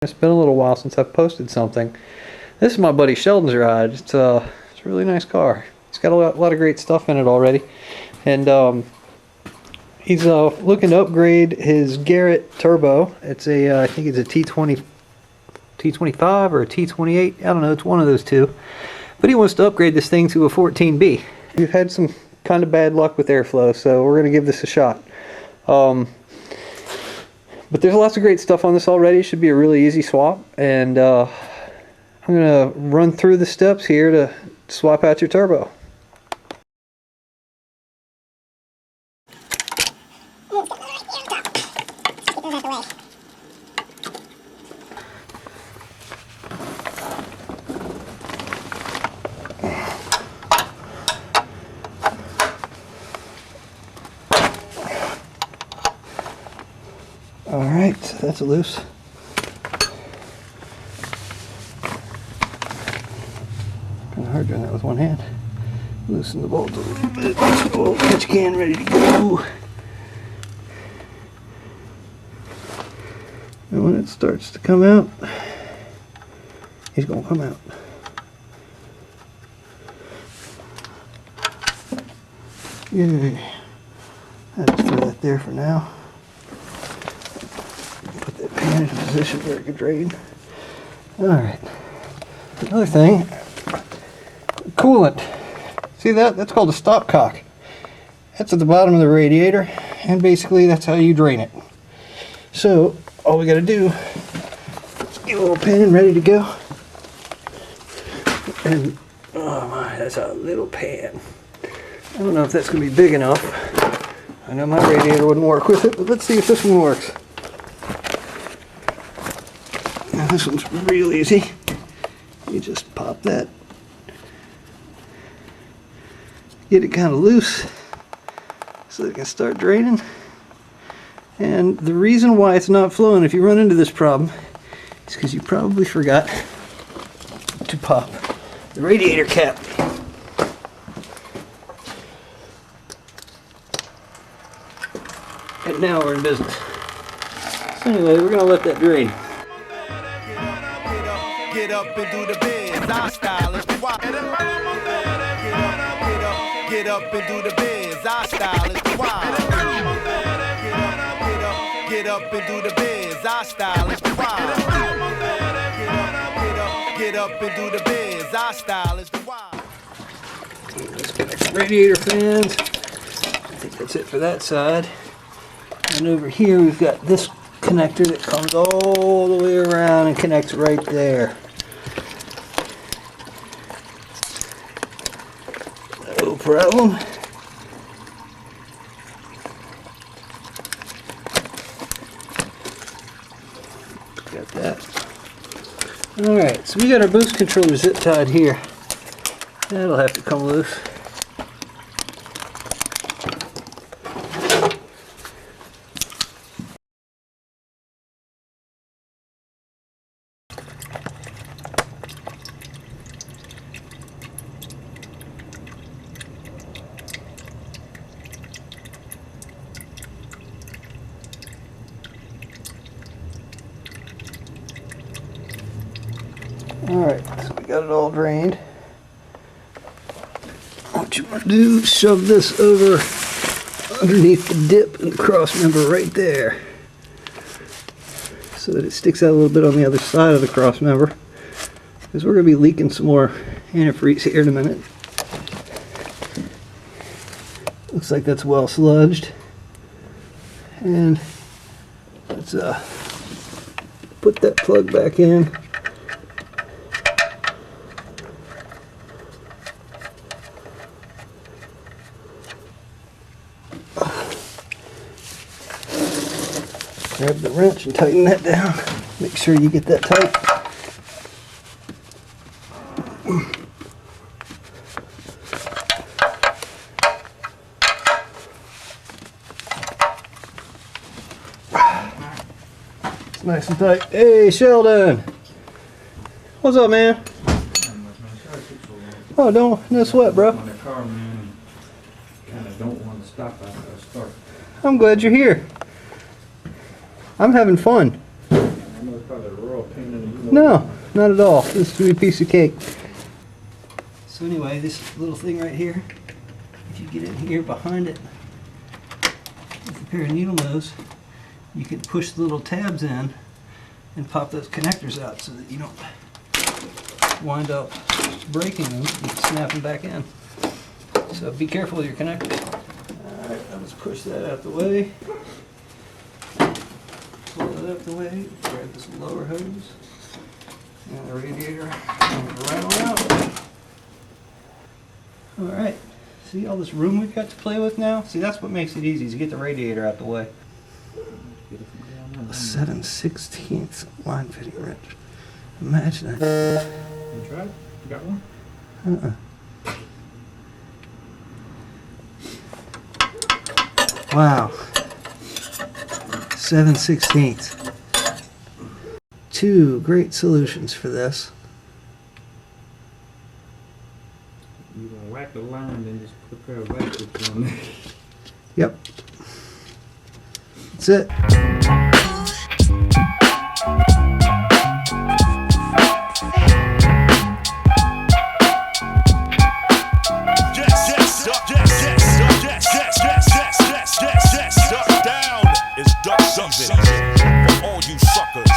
It's been a little while since I've posted something. This is my buddy Sheldon's ride. It's a really nice car. It's got a lot of great stuff in it already, and he's looking to upgrade his Garrett turbo. It's a I think it's a T25 or a T28. I don't know. It's one of those two. But he wants to upgrade this thing to a 14B. We've had some kind of bad luck with airflow, so we're gonna give this a shot. But there's lots of great stuff on this already. It should be a really easy swap, and I'm going to run through the steps here to swap out your turbo. Alright, so that's loose. Kind of hard doing that with one hand. Loosen the bolt a little bit. Oh, catch can ready to go. And when it starts to come out, he's going to come out. Yay. I'll just throw that there for now. Put that pan in a position where it could drain. Alright. Another thing, coolant. See that? That's called a stopcock. That's at the bottom of the radiator, and basically that's how you drain it. So all we got to do is get a little pan ready to go. And oh my, that's a little pan. I don't know if that's going to be big enough. I know my radiator wouldn't work with it, but let's see if this one works. Now this one's real easy. You just pop that. Get it kind of loose so it can start draining. And the reason why it's not flowing, if you run into this problem, is because you probably forgot to pop the radiator cap. And now we're in business. So anyway, we're going to let that drain. Get up and do the biz, our style is wild. Get up and do the biz, our style is wild. Get up and do the biz, our style is wild. Get up and do the biz, our style is wild. Disconnect the radiator fans. I think that's it for that side. And over here we've got this connector that comes all the way around and connects right there. No problem. Got that. Alright, so we got our boost controller zip tied here. That'll have to come loose. Alright, so we got it all drained. What you want to do is shove this over underneath the dip and the cross member right there, so that it sticks out a little bit on the other side of the cross member, because we're going to be leaking some more antifreeze here in a minute. Looks like that's well sludged. And let's put that plug back in. Grab the wrench and tighten that down. Make sure you get that tight. It's nice and tight. Hey, Sheldon! What's up, man? Oh, no sweat, bro. I'm glad you're here. I'm having fun. I know it's probably a real pain in the No, not at all. This is a piece of cake. So anyway, this little thing right here, if you get in here behind it with a pair of needle nose, you can push the little tabs in and pop those connectors out so that you don't wind up breaking them and snap them back in. So be careful with your connectors. Alright, let's push that out the way. Pull that out the way. Grab this lower hose. And the radiator comes right on out. Alright, see all this room we've got to play with now? See, that's what makes it easy, is to get the radiator out the way. A 7/16 line fitting wrench. Imagine that. You tried? You got one? Wow. 7/16. Two great solutions for this. You gonna whack the line and just put a pair of ratchets on there. Yep. That's it. Down is duck something for all you suckers.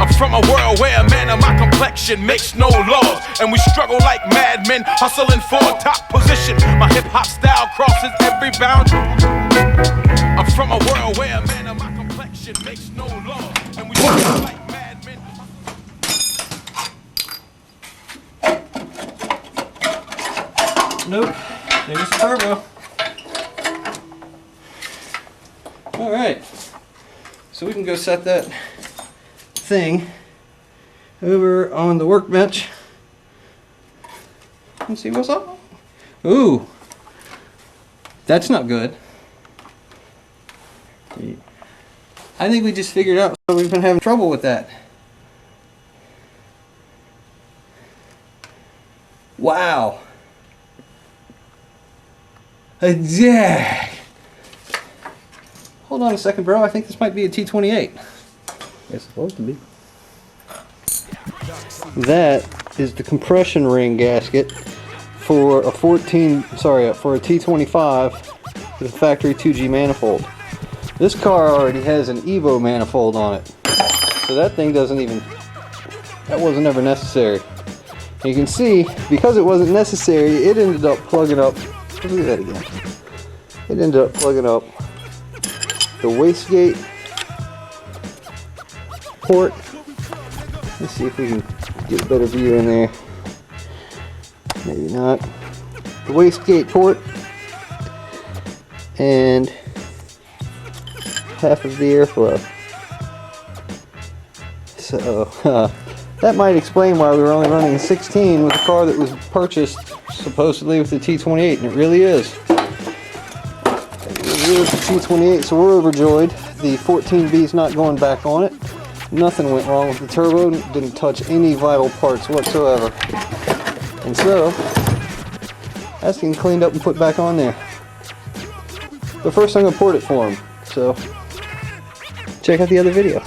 I'm from a world where a man of my complexion makes no laws, and we struggle like madmen, hustling for a top position. My hip-hop style crosses every boundary. I'm from a world where a man of my complexion makes no laws, and we struggle like madmen. Nope. There's the turbo. Alright. So we can go set that thing over on the workbench and see what's up. Ooh. That's not good. I think we just figured out we've been having trouble with that. Wow. A jag. Hold on a second, bro. I think this might be a T28. It's supposed to be. That is the compression ring gasket for a for a T25 with a factory 2G manifold. This car already has an Evo manifold on it, so that thing that wasn't ever necessary. And you can see, because it wasn't necessary, it ended up plugging up. Look at that again. It ended up plugging up the wastegate port. Let's see if we can get a better view in there. Maybe not. The wastegate port and half of the airflow. So that might explain why we were only running a 16 with a car that was purchased supposedly with the T28, and it really is. It is the T28, so we're overjoyed. The 14B's not going back on it. Nothing went wrong with the turbo, didn't touch any vital parts whatsoever. And so, that's getting cleaned up and put back on there. But first I'm going to port it for him. So, check out the other video.